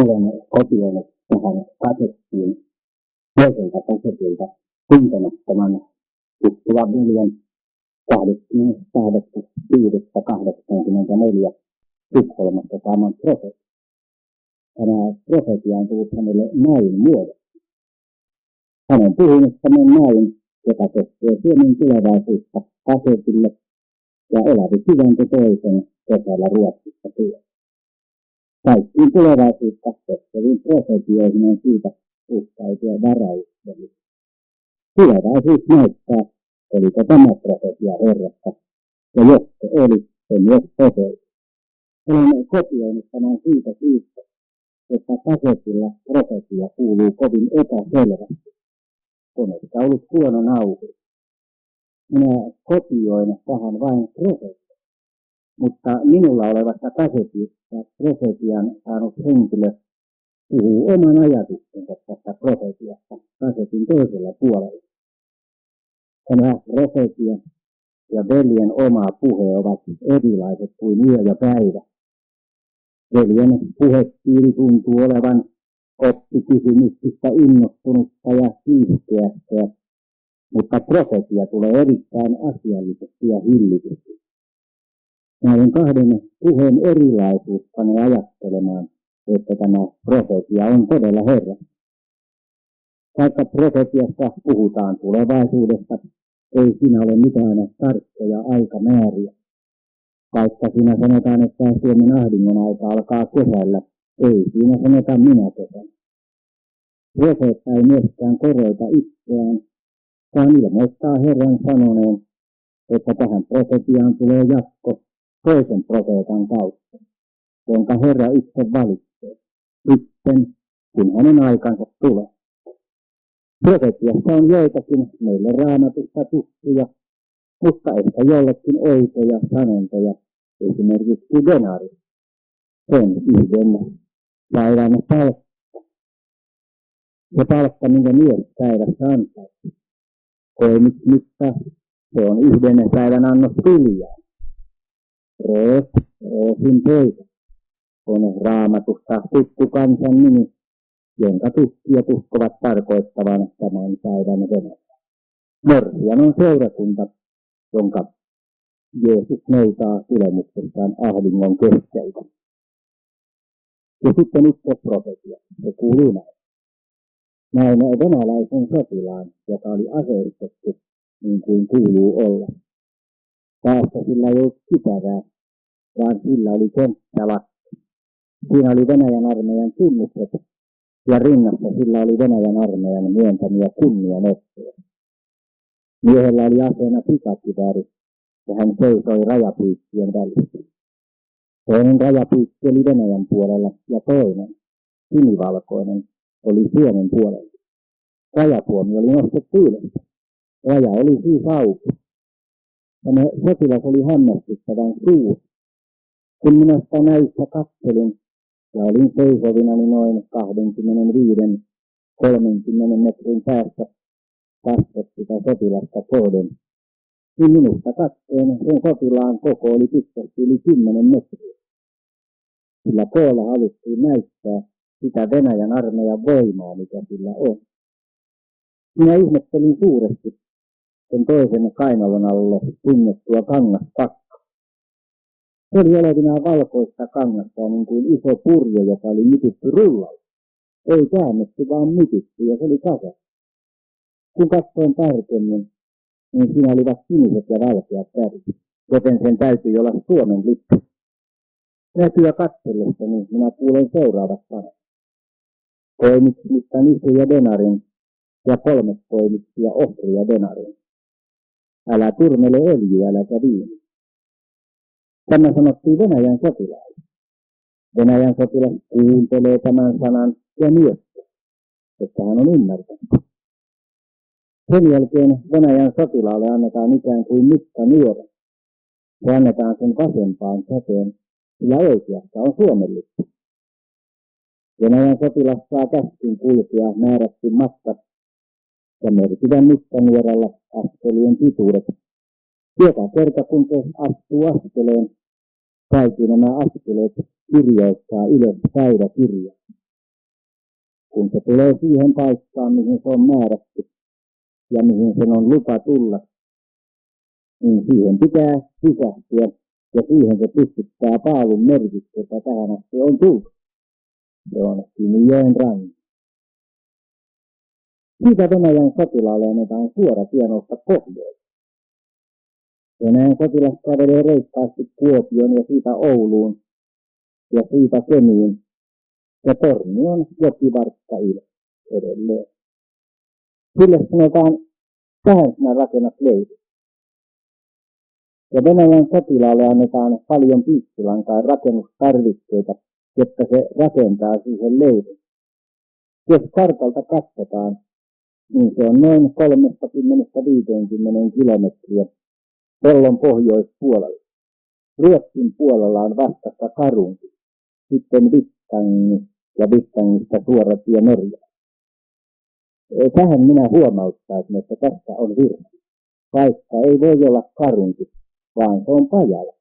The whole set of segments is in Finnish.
Olemme kopioineet tähän kasettiin toiselta kasetilta tuntemattoman kutsuvan veljen 28.5.84 Tukholmasta saaman profeetan. Tämä profeetia on tullut hänelle näin muodossa. Hän on puhunut tämän näin, joka koskee Suomen tulevaisuutta kasetille ja elävi sydäntä toisen kesällä Ruotsissa työtä. Kaikkiin tulevaisuutta koskeviin profetioihin on syytä suhtautua varauksellisesti. Tulevaisuus näyttää, oliko tämä profetia Herrasta, ja jos se oli, se myös toteutui. Olen kopioinut tämän siitä syystä, että kasetilla profetia kuuluu kovin epäselvästi. On ehkä ollut huono nauhuri. Minä kopioin tähän vain profetia, mutta minulla olevassa kasetissa profetian saanut henkilö puhuu oman ajatuksensa tästä profetiasta kasetin toisella puolella. Tämä profetia ja veljen oma puhe ovat erilaiset kuin yö ja päivä. Veljen puhepiiri tuntuu olevan oppikysymyksistä innostunutta ja kiihkeästä, mutta profetia tulee erittäin asiallisesti ja hillitysti. Näiden kahden puheen erilaisuus panee ajattelemaan, että tämä profetia on todella Herra. Vaikka profetiassa puhutaan tulevaisuudesta, ei siinä ole mitään tarkkoja aikamääriä. Vaikka siinä sanotaan, että Suomen ahdingon aika alkaa kesällä, ei siinä sanota minä kesänä. Profeetta ei myöskään koroita itseään, vaan ilmoittaa Herran sanoneen, että tähän profetiaan tulee jatko toisen profeetan kautta, jonka Herra itse valitsee, sitten kun hänen aikansa tulee. Profetiassa on joitakin meille Raamatusta tuttuja, mutta ehkä jollekin outoja sanontoja, esimerkiksi denari. Se on yhden päivän palkka. Se palkka, minkä mies päivässä antaa. Koimismitta, se on yhden päivän annos viljaa. Roosin poika on Raamatusta tuttu kansan nimi, jonka tutkijat uskovat tarkoittavan tämän päivän Venäjää. Morsian on seurakunta, jonka Jeesus noutaa tulemuksestaan ahdingon keskeltä. Ja sitten itse profetia, se kuuluu näin. Näin venäläisen sotilaan, joka oli aseistettu niin kuin kuuluu olla. Päässä sillä ei ollut kypärää, vaan sillä oli kenttälakki. Siinä oli Venäjän armeijan tunnukset ja rinnassa sillä oli Venäjän armeijan myöntämiä kunnianottoja. Miehellä oli aseena pikakivääri ja hän seisoi rajapyykkien välissä. Toinen rajapyykki oli Venäjän puolella ja toinen, sinivalkoinen, oli Suomen puolella. Rajapuomi oli nostettu ylös. Raja oli siis auki. Tämä sotilas oli hämmästyttävän suuri. Kun minä sitä näissä katselin ja olin seisovinani noin 25-30 metrin päästä kasvot sitä sotilasta kohden, niin minusta katseen sen sotilaan koko oli pitkästi yli 10 metriä. Sillä koolla haluttiin näyttää sitä Venäjän armeijan voimaa, mikä sillä on. Minä ihmettelin suuresti sen toisen kainalon alle tunnettua kangaspakkaa. Se oli olevinaan valkoista kangasta niin kuin iso purje, joka oli mytitty rullalla. Ei käännetty, vaan mytitty ja se oli kasa. Kun katsoin tarkemmin, niin siinä olivat siniset ja valkeat värit, joten sen täytyi olla Suomen lippu. Näkyä katsellessani minä kuulen seuraavat sanat. Koimislistan isuja denarin ja 3 koimistia ohria denarin. Älä turmele öljyä, äläkä viini. Tämä sanottiin Venäjän sotilaalle. Venäjän sotilas kuuntelee tämän sanan ja miettii, että hän on ymmärtänyt. Sen jälkeen Venäjän sotilaalle annetaan ikään kuin mittanuora. Se annetaan sen vasempaan käteen, sillä oikeassa on Suomen lippu. Venäjän sotilas saa käskyn kulkea määrätty matka ja merkitään mittanuoralla askelien pituudet. Joka kerta kun se astuu askeleen, täytyy nämä askeleet kirjoittaa ylös päiväkirjaan. kun se tulee siihen paikkaan, mihin se on määrätty ja mihin sen on lupa tulla, niin siihen pitää pysähtyä ja siihen se pystyttää Paavun merkitys, jota tähän asti on tullut. Se on Kymijoen rannalla. Siitä Venäjän sotilaalle annetaan suora tie nousta pohjoiseen. Venäjän sotilas kävelee reippaasti Kuopioon ja siitä Ouluun ja siitä Kemiin ja Tornion jokivartta edelleen. Sille sanotaan, tähän sinä rakennat leiri. Ja Venäjän sotilaalle annetaan paljon piikkilankaa rakennustarvikkeita, jotta se rakentaa siihen leirin. Jos kartalta katsotaan, niin se on noin 30-50 kilometriä pellon pohjoispuolella. Ruotsin puolella on vastassa Karunki, sitten Vittangi ja Vittangista suora tie Norjaan. Tähän minä huomauttaisin, että tässä on virhe. Paikka ei voi olla Karunki, vaan se on Pajala.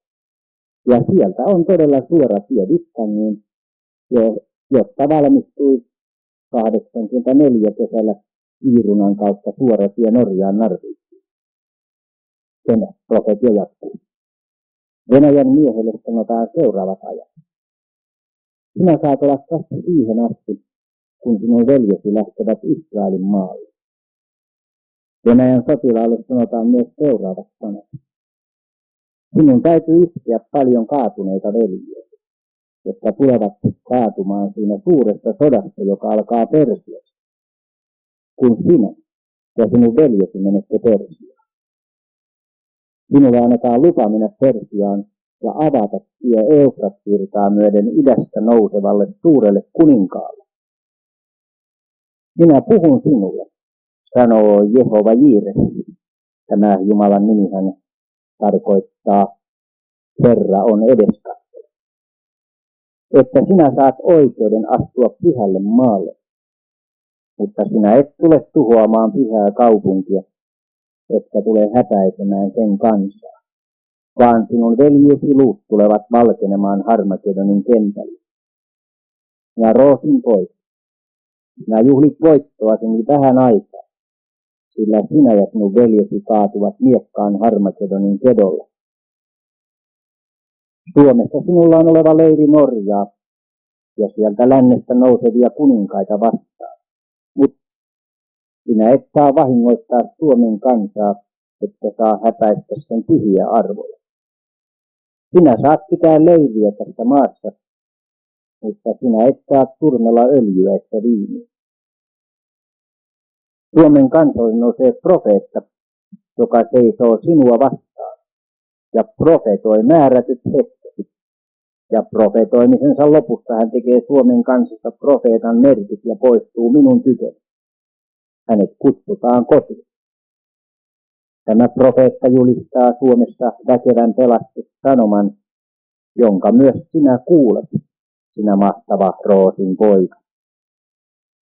Ja sieltä on todella suora tie Vittangiin, jotta valmistui 84 kesällä Iirunan kautta suora tie Norjaan Narvikiin. Sen profetia jatkuu. Venäjän miehelle sanotaan seuraavat ajat. Sinä saat olla tässä siihen asti, kun sinun veljesi lähtevät Israelin maalle. Venäjän sotilaalle sanotaan myös seuraavat sanat. Sinun täytyy iskeä paljon kaatuneita veljiä, jotka tulevat kaatumaan siinä suuressa sodassa, joka alkaa Persiassa, kun sinä ja sinun veljesi menette Persiaan. Sinulle annetaan lupa mennä Persiaan ja avata tie Eufrat-virtaa myöden idästä nousevalle suurelle kuninkaalle. Minä puhun sinulle, sanoo Jehova Jiire. Tämä Jumalan nimihän tarkoittaa, Herra on edestakka. Että sinä saat oikeuden astua pyhälle maalle, mutta sinä et tule tuhoamaan pyhää kaupunkia, etkä tule häpäisemään sen kansaa, vaan sinun veljesi luut tulevat valkenemaan Harmagedonin kentälle. Ja Roosin poika, sinä juhlit voittoaseni vähän aikaa, sillä sinä ja sinun veljesi kaatuvat miekkaan Harmagedonin kedolla. Suomessa sinulla on oleva leiri Norjaa ja sieltä lännestä nousevia kuninkaita vastaan. Mutta sinä et saa vahingoittaa Suomen kansaa, että saa häpäistä sen pyhiä arvoja. Sinä saat pitää leiriä tästä maassa, mutta sinä et saa turmella öljyä että viiniä. Suomen kansoille nousee profeetta, joka seisoo sinua vastaan ja profetoi määrätyt hetket. Ja profetoimisensa lopussa hän tekee Suomen kansasta profeetan merkit ja poistuu minun tyköni. Hänet kutsutaan kotiin. Tämä profeetta julistaa Suomessa väkevän pelastussanoman, jonka myös sinä kuulet, sinä mahtava Roosin poika.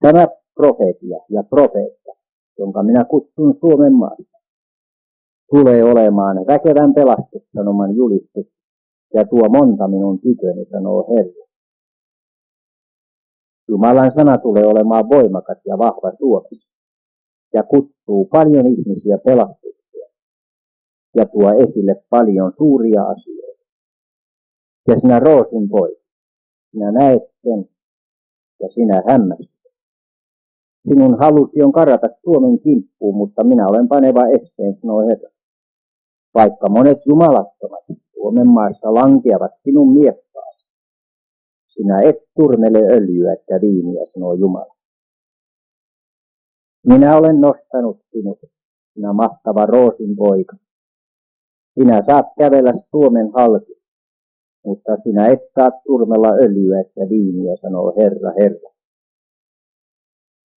Tämä profeetia ja profeetta, jonka minä kutsun Suomen maassa, tulee olemaan väkevän pelastussanoman julistus ja tuo monta minun tyköni, sanoo Herra. Jumalan sana tulee olemaan voimakas ja vahva Suomessa ja kutsuu paljon ihmisiä pelastukseen ja tuo esille paljon suuria asioita. Ja sinä Roosin poika, sinä näet sen ja sinä hämmästyt. Sinun halusi on karata Suomen kimppuun, mutta minä olen paneva esteen, sanoo Herra. Vaikka monet jumalattomat Suomen maassa lankeavat sinun miekkaasi, sinä et turmele öljyä ja viiniä, sanoo Jumala. Minä olen nostanut sinut, sinä mahtava Roosin poika. Sinä saat kävellä Suomen halki, mutta sinä et saa turmella öljyä ja viiniä, sanoo Herra, Herra.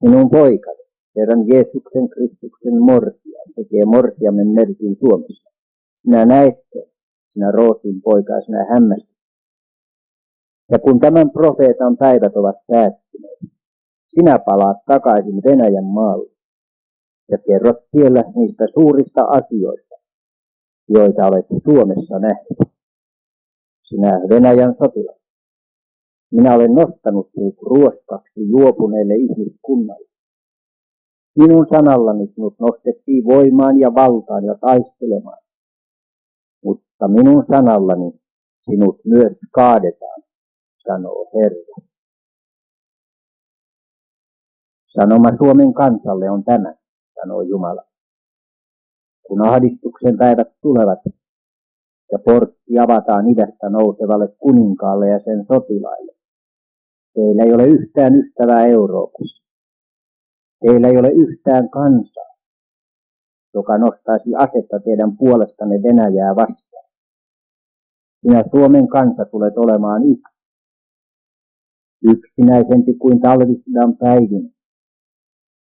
Minun poikani, Herran Jeesuksen Kristuksen morsian, tekee morsiamen merkin Suomessa. Sinä näet sen, sinä Roosin poika, ja sinä hämmästyt. Ja kun tämän profeetan päivät ovat päättyneet, sinä palaat takaisin Venäjän maalle ja kerrot siellä niistä suurista asioista, joita olet Suomessa nähnyt. Sinä Venäjän sotilas, Minä olen nostanut sinut ruoskaksi juopuneelle ihmiskunnalle. Minun sanallani sinut nostettiin voimaan ja valtaan ja taistelemaan. Mutta minun sanallani sinut myös kaadetaan, sanoo Herra. Sanoma Suomen kansalle on tämä, sanoo Jumala. Kun ahdistuksen päivät tulevat ja portti avataan idästä nousevalle kuninkaalle ja sen sotilaille, teillä ei ole yhtään ystävää Euroopassa. Teillä ei ole yhtään kansaa, joka nostaisi asetta teidän puolestanne Venäjää vastaan. Sinä Suomen kansa tulet olemaan yksinäisempi kuin talvisodan päivinä,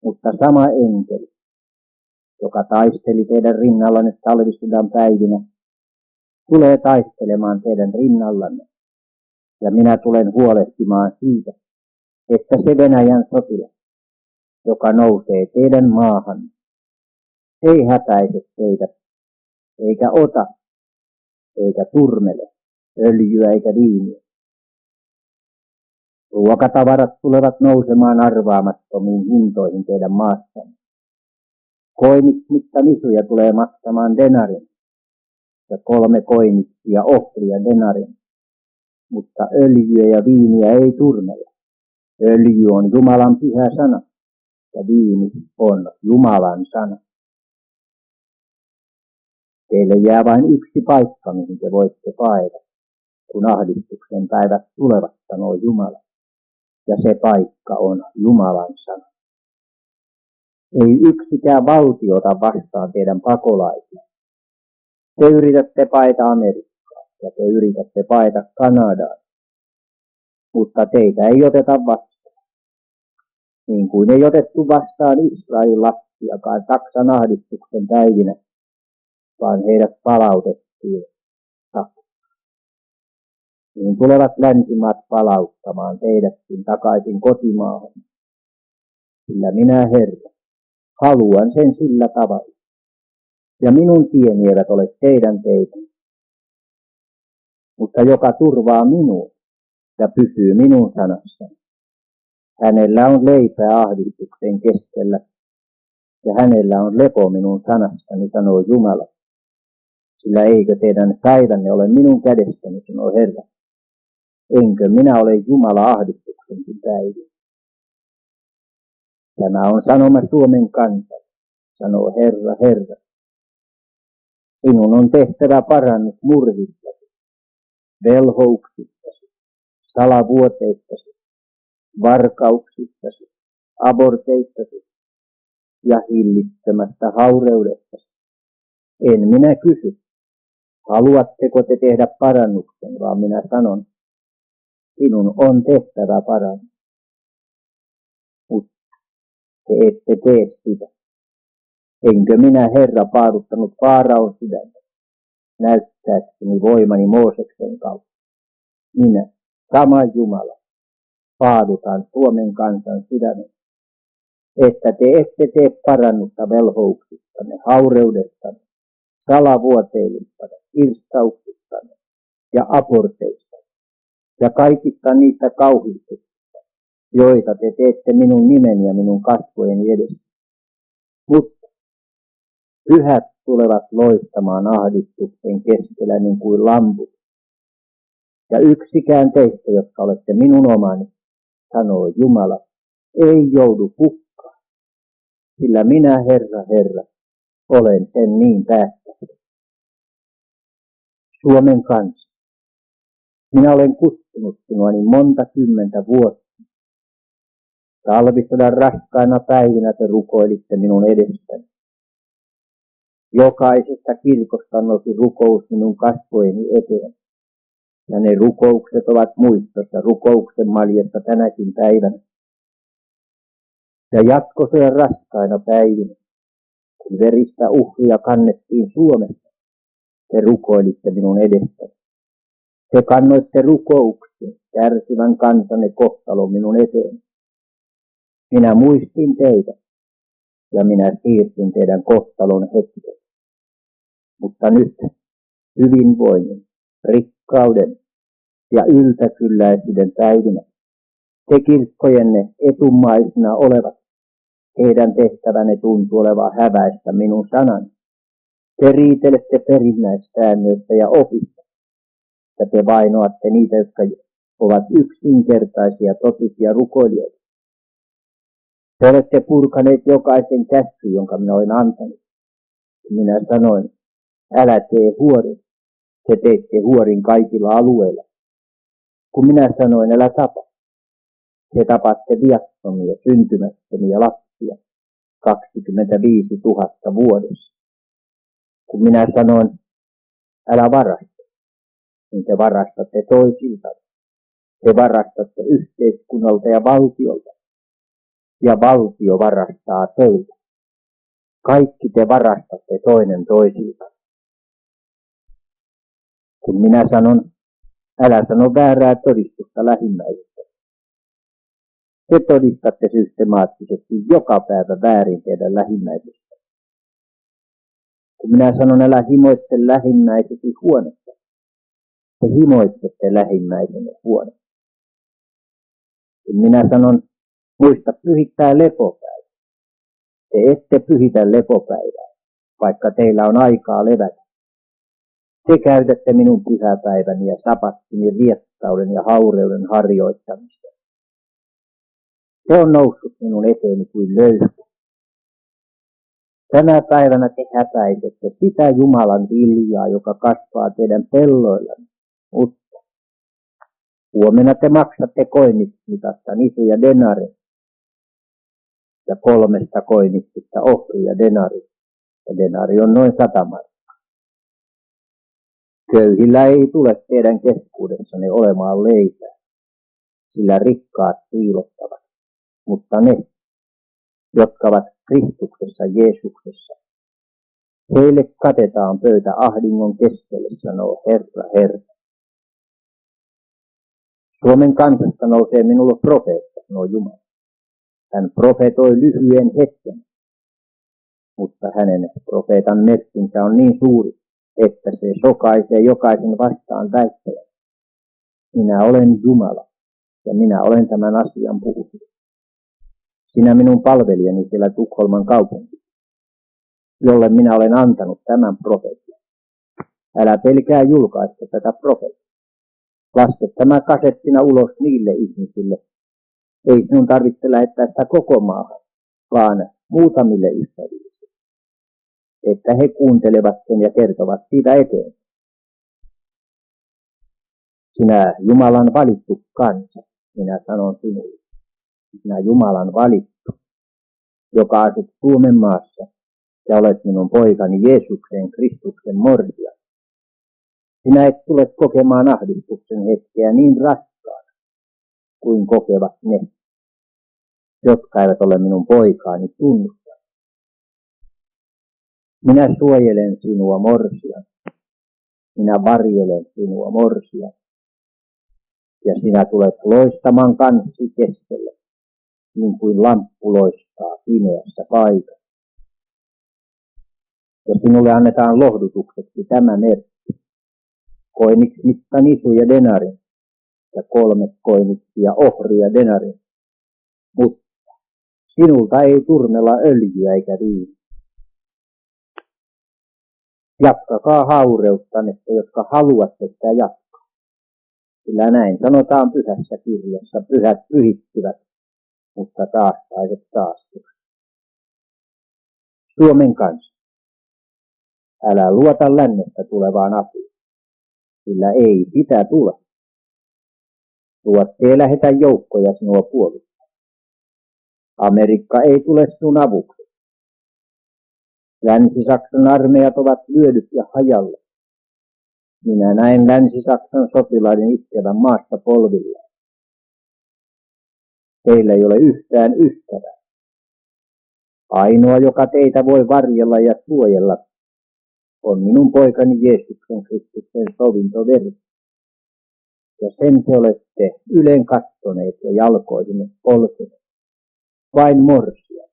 mutta sama enkeli, joka taisteli teidän rinnallanne talvisodan päivinä, tulee taistelemaan teidän rinnallanne. Ja minä tulen huolehtimaan siitä, että se Venäjän sotilas, joka nousee teidän maahan, ei häpäise teitä, eikä ota, eikä turmele öljyä eikä viiniä. Ruokatavarat tulevat nousemaan arvaamattomiin hintoihin teidän maassanne. Koinikmittamisuja tulee maksamaan denarin, ja 3 koiniksia ohria denarin, mutta öljyä ja viiniä ei turmele. Öljy on Jumalan pyhä sana, ja viini on Jumalan sana. Teille jää vain yksi paikka, mihin te voitte paeta, kun ahdistuksen päivät tulevat, sanoo Jumala. Ja se paikka on Jumalan sana. Ei yksikään valtiota vastaan teidän pakolaisia. Te yritätte paeta Amerikkaa ja te yritätte paeta Kanadaa, mutta teitä ei oteta vastaan. Niin kuin ei otettu vastaan Israelin lapsiakaan Saksan ahdistuksen päivinä, vaan heidät palautettiin Saksaan. Niin tulevat länsimaat palauttamaan teidätkin takaisin kotimaahan. Sillä minä, Herra, haluan sen sillä tavalla. Ja minun tieni eivät ole teidän teitä. Mutta joka turvaa minua ja pysyy minun sanassani, hänellä on leipää ahdistuksen keskellä, ja hänellä on lepo minun sanassani, sanoo Jumala. Sillä eikö teidän päivänne ole minun kädessäni, sanoo Herra. Enkö minä ole Jumala ahdistuksenkin päivä? Tämä on sanoma Suomen kansa, sanoo Herra, Herra. Sinun on tehtävä parannus murhissasi, velhouksissasi, salavuoteissasi, varkauksissasi, aborteissasi ja hillittömästä haureudestasi. En minä kysy, haluatteko te tehdä parannuksen, vaan minä sanon, sinun on tehtävä parannus. Mutta te ette tee sitä. Enkö minä, Herra, paaduttanut Faaraon sydäntä, näyttääkseni voimani Mooseksen kautta? Minä, sama Jumala, paadutan Suomen kansan sydämen, että te ette tee parannusta velhouksistanne, haureudestanne, salavuoteilustanne, irstauksistanne ja aborteistanne ja kaikista niistä kauhistuksista, joita te teette minun nimeni ja minun kasvojeni edessä. Mutta pyhät tulevat loistamaan ahdistuksen keskellä niin kuin lamput. Ja yksikään teistä, jotka olette minun omani, sanoo Jumala, ei joudu hukkaan, sillä minä, Herra, Herra, olen sen niin päättänyt. Suomen kansa, minä olen kutsunut sinua niin monta kymmentä vuotta. Talvisodan raskaina päivinä te rukoilitte minun edessäni. Jokaisesta kirkosta nousi rukous minun kasvojeni eteen. Ja ne rukoukset ovat muistossa rukouksen maljassa tänäkin päivänä. Ja jatkosodan raskaina päivinä, kun veristä uhria kannettiin Suomessa, te rukoilitte minun edessäni. Te kannoitte rukouksia kärsivän kansanne kohtalon minun eteen. Minä muistin teitä ja minä siirsin teidän kohtalon hetken. Mutta nyt hyvinvoinnin, rikkauden ja yltäkylläisyyden päivinä. Te kirkkojenne etumaisina olevat, heidän tehtävänne tuntuu olevan häväistä minun sanani. Te riitelette perinnäissäännöistä ja opista, ja te vainoatte niitä, jotka ovat yksinkertaisia totisia rukoilijoita. Te olette purkaneet jokaisen käsky, jonka minä olen antanut. Minä sanoin, älä tee huorin. Te teitte huorin kaikilla alueilla. Kun minä sanoin, älä tapa. Te tapatte viattomia, syntymättömiä lapsia, 25 000 vuodessa. Kun minä sanoin, älä varasta, niin te varastatte toisilta. Te varastatte yhteiskunnalta ja valtiolta. Ja valtio varastaa teiltä. Kaikki te varastatte toinen toisilta. Kun minä sanon, älä sano väärää todistusta lähimmäisestä. Te todistatte systemaattisesti joka päivä väärin teidän lähimmäisestä. Kun minä sanon, älä himoitte lähimmäisesi huonetta. Te himoitsette lähimmäisenne huonetta. Kun minä sanon, muista pyhittää lepopäivä. Te ette pyhitä lepopäivää, vaikka teillä on aikaa levätä. Te käytätte minun pyhäpäiväni ja sabattini viekkauden ja haureuden harjoittamista. Se on noussut minun eteeni kuin löysky. Tänä päivänä te häpäisette sitä Jumalan viljaa, joka kasvaa teidän pelloillanne. Mutta huomenna te maksatte koinnismitasta nisuja denari ja 3 koinnistista ohria denari. Ja denari on noin 100 markkaa. Köyhillä ei tule teidän keskuudessanne olemaan leipää, sillä rikkaat piilottavat, mutta ne, jotka ovat Kristuksessa Jeesuksessa, heille katetaan pöytä ahdingon keskelle, sanoo Herra, Herra. Suomen kansasta nousee minulle profeetta, sanoo Jumala. Hän profetoi lyhyen hetken, mutta hänen profeetan merkkinsä on niin suuri, että se sokaisee jokaisen vastaan väittäjän. Minä olen Jumala, ja minä olen tämän asian puhunut. Sinä minun palvelijani siellä Tukholman kaupungissa, jolle minä olen antanut tämän profeetan. Älä pelkää julkaista tätä profeettaa. Laske tämä kasettina ulos niille ihmisille. Ei sinun tarvitse lähettää sitä koko maahan, vaan muutamille ystäville, että he kuuntelevat sen ja kertovat siitä eteenpäin. Sinä Jumalan valittu kansa, minä sanon sinulle. Sinä Jumalan valittu, joka asut Suomen maassa ja olet minun poikani Jeesuksen Kristuksen morsia. Sinä et tule kokemaan ahdistuksen hetkeä niin raskaana kuin kokevat ne, jotka eivät ole minun poikaani tunnustaneet. Minä suojelen sinua morsia. Minä varjelen sinua morsia. Ja sinä tulet loistamaan kanssi keskelle, niin kuin lamppu loistaa pimeässä paikassa. Ja sinulle annetaan lohdutukseksi tämä merkki. Koiniksmitta nisuja denarin ja 3 koiniksia ohria denarin. Mutta sinulta ei turnella öljyä eikä viiniä. Jatkakaa haureuttanne, jotka haluatte sitä jatkaa. Sillä näin sanotaan pyhässä kirjassa, pyhät pyhittyvät, mutta taastaiset taastuvat. Suomen kanssa, älä luota lännestä tulevaan apuun, sillä ei sitä tule. Ruotsi ei lähetä joukkoja sinua puolustamaan. Amerikka ei tule sinun avuksi. Länsi-Saksan armeijat ovat lyödyt ja hajalla. Minä näin Länsi-Saksan sotilaiden iskevän maasta polvillaan. Teillä ei ole yhtään ystävää. Ainoa, joka teitä voi varjella ja suojella, on minun poikani Jeesuksen Kristuksen sovintoveri. Ja sen te olette ylen kattoneet ja jalkoihinne polkeneet. Vain morsia,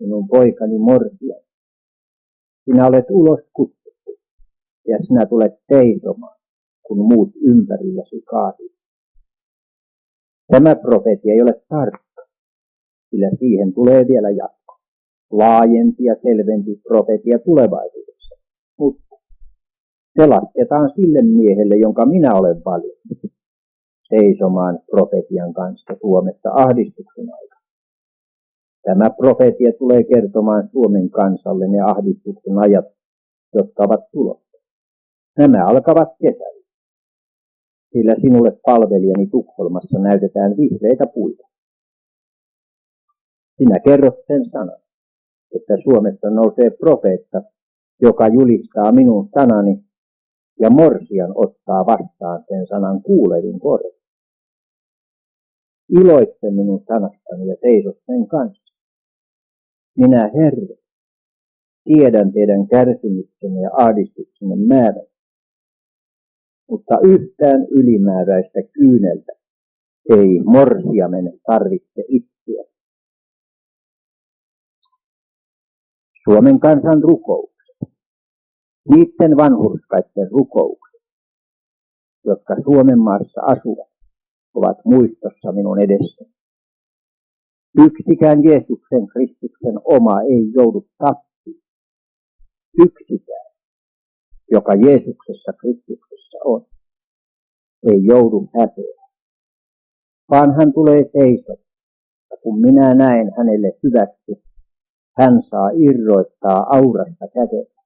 minun poikani morsia. Sinä olet ulos kutsuttu ja sinä tulet seisomaan, kun muut ympärilläsi kaatuvat. Tämä profeetia ei ole tarkka, sillä siihen tulee vielä jatko. Laajempi ja selvempi profeetia tulevaisuudessa, mutta se lasketaan sille miehelle, jonka minä olen valinnut, seisomaan profetian kanssa Suomessa ahdistuksen aikana. Tämä profeetia tulee kertomaan Suomen kansalle ne ahdistuksen ajat, jotka ovat tulossa. Nämä alkavat kesällä, sillä sinulle palvelijani Tukholmassa näytetään vihreitä puita. Sinä kerrot sen sanan, että Suomessa nousee profeetta, joka julistaa minun sanani, ja morsian ottaa vastaan sen sanan kuulevin korvin. Iloitse minun sanastani ja seisot sen kanssa. Minä, Herra, tiedän teidän kärsimyksenne ja ahdistuksenne määrän, mutta yhtään ylimääräistä kyyneltä ei morsiamen tarvitse itseä. Suomen kansan rukoukset, niiden vanhurskaiden rukoukset, jotka Suomen maassa asuvat, ovat muistossa minun edessäni. Yksikään Jeesuksen Kristuksen oma ei joudu tappiin. Yksikään, joka Jeesuksessa Kristuksessa on, ei joudu häpeään, vaan hän tulee seisota, ja kun minä näen hänelle hyväksi, hän saa irroittaa aurasta kätensä.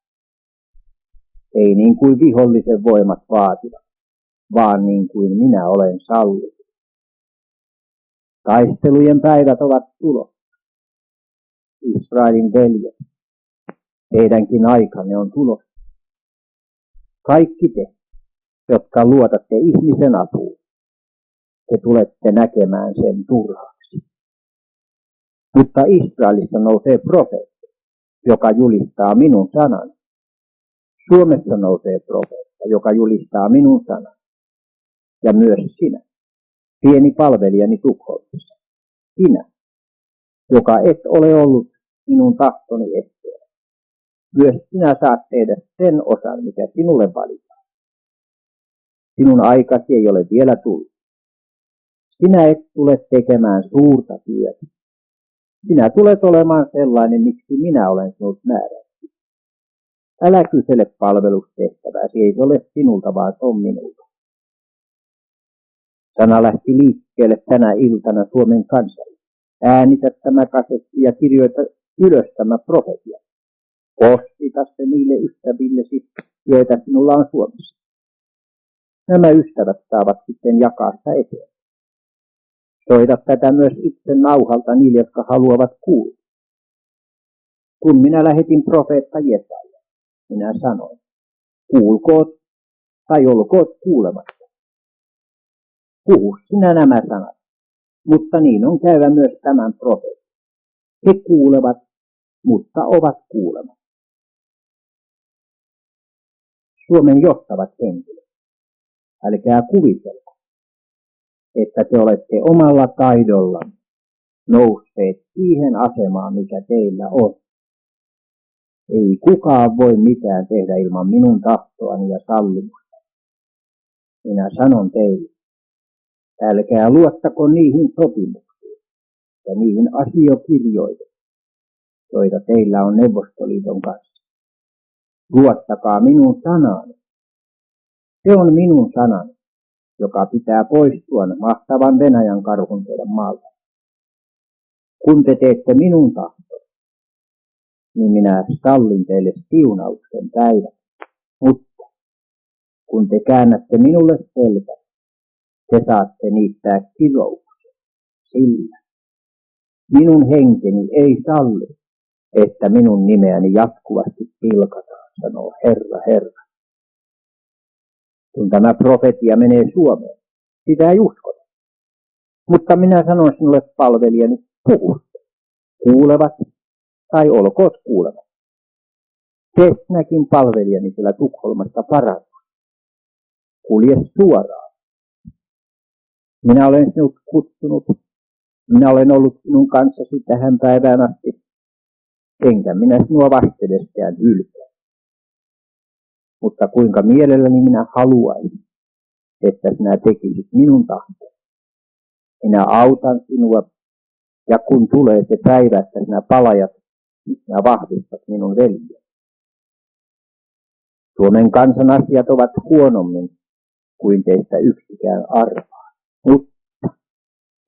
Ei niin kuin vihollisen voimat vaativat, vaan niin kuin minä olen sallinut. Taistelujen päivät ovat tulossa. Israelin veljet, teidänkin aikanne on tulossa. Kaikki te, jotka luotatte ihmisen apuun, te tulette näkemään sen turhaksi. Mutta Israelissa nousee profeetta, joka julistaa minun sanani. Suomessa nousee profeetta, joka julistaa minun sanani. Ja myös sinä, pieni palvelijani Tukholmassa. Sinä, joka et ole ollut minun tahtoni esteenä. Myös sinä saat tehdä sen osan, mikä sinulle valitaan. Sinun aikasi ei ole vielä tullut. Sinä et tule tekemään suurta työtä. Sinä tulet olemaan sellainen, miksi minä olen sinut määrännyt. Älä kysele palvelustehtävääsi, ei se ole sinulta, vaan se on minulta. Sana lähti liikkeelle tänä iltana Suomen kansalle. Äänitä tämä kasetti ja kirjoita ylös tämä profetia. Postita se niille ystävillesi, joita sinulla on Suomessa. Nämä ystävät saavat sitten jakaa sitä eteenpäin. Soita tätä myös itse nauhalta niille, jotka haluavat kuulla. Kun minä lähetin profeetta Jesaja, minä sanoin, kuulkoot tai olkoot kuulematta. Puhu sinä nämä sanat, mutta niin on käyvä myös tämän profeetan. He kuulevat, mutta ovat kuulematta. Suomen johtavat henkilöt, älkää kuvitelko, että te olette omalla taidolla nousseet siihen asemaan, mikä teillä on. Ei kukaan voi mitään tehdä ilman minun tahtoani ja sallimusta. Minä sanon teille, älkää luottako niihin sopimuksiin ja niihin asiakirjoihin, joita teillä on Neuvostoliiton kanssa. Luottakaa minun sanani. Se on minun sanani, joka pitää pois tuon mahtavan Venäjän karhun teidän maalta. Kun te teette minun tahtoni, niin minä sallin teille siunauksen päivän. Mutta kun te käännätte minulle selkää, te saatte niittää kirouksen, sillä minun henkeni ei salli, että minun nimeäni jatkuvasti pilkataan, sanoo Herra, Herra. Kun tämä profetia menee Suomeen, sitä ei uskota. Mutta minä sanon sinulle palvelijani, puhu. Kuulevat tai olkoot kuulevat. Tesnäkin palvelijani siellä Tukholmasta parantuu. Kulje suoraan. Minä olen sinut kutsunut. Minä olen ollut sinun kanssasi tähän päivään asti. Enkä minä sinua vastedeskään hylkää. Mutta kuinka mielelläni minä haluaisin, että sinä tekisit minun tahtoni. Minä autan sinua, ja kun tulee se päivä, että sinä palajat, niin sinä vahvistat minun veljeä. Suomen kansan asiat ovat huonommin kuin teistä yksikään arvaa, mutta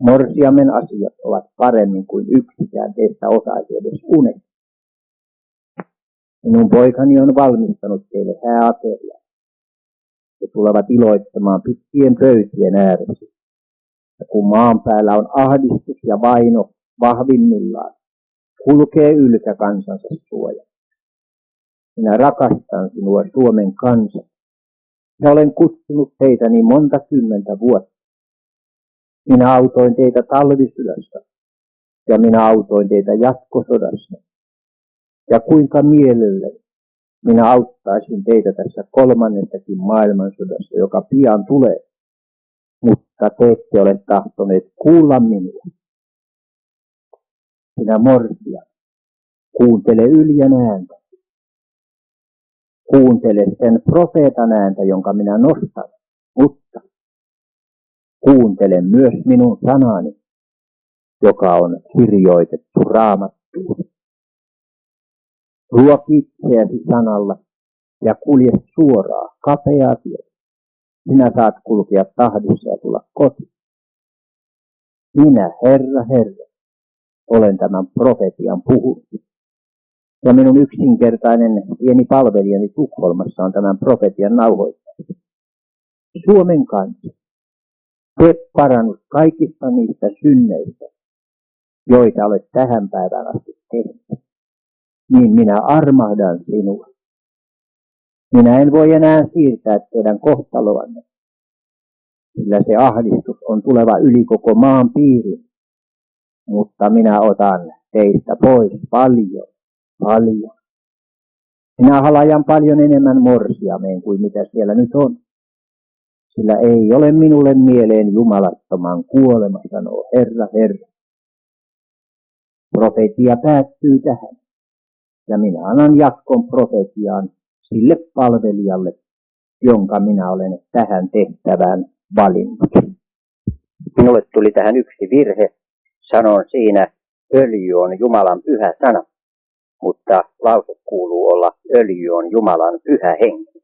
morsiamen asiat ovat paremmin kuin yksikään teistä osaisi edes unelmoida. Minun poikani on valmistanut teille hääateriaa. He tulevat iloitsemaan pitkien pöytien ääressä. Ja kun maan päällä on ahdistus ja vaino vahvimmillaan, kulkee ylkä kansansa suoja. Minä rakastan sinua, Suomen kansa, ja olen kutsunut teitä niin monta kymmentä vuotta. Minä autoin teitä talvisodassa, ja minä autoin teitä jatkosodassa. Ja kuinka mielelläni minä auttaisin teitä tässä kolmannessakin maailmansodassa, joka pian tulee. Mutta te ette ole tahtoneet kuulla minua. Minä morsia, kuuntele Yljan ääntä. Kuuntele sen profeetan ääntä, jonka minä nostan, mutta kuuntele myös minun sanani, joka on kirjoitettu Raamattuun. Ruoki itseäsi sanalla ja kulje suoraa, kapeaa tietä. Sinä saat kulkea tahdissa ja tulla kotiin. Minä, Herra, olen tämän profetian puhunut. Ja minun yksinkertainen pieni palvelijani Tukholmassa on tämän profetian nauhoittanut. Suomen kansa, tee parannus kaikista niistä synneistä, joita olet tähän päivään asti tehnyt. Niin minä armahdan sinua. Minä en voi enää siirtää teidän kohtaloanne, sillä se ahdistus on tuleva yli koko maan piirin. Mutta minä otan teistä pois paljon. Minä halajan paljon enemmän morsiameen kuin mitä siellä nyt on. Sillä ei ole minulle mieleen jumalattoman kuolema, sanoo Herra. Profetia päättyy tähän. Ja minä annan jatkon profetiaan sille palvelijalle, jonka minä olen tähän tehtävään valinnut. Minulle tuli tähän yksi virhe. Sanon siinä, öljy on Jumalan pyhä sana, mutta lause kuuluu olla, öljy on Jumalan pyhä henki.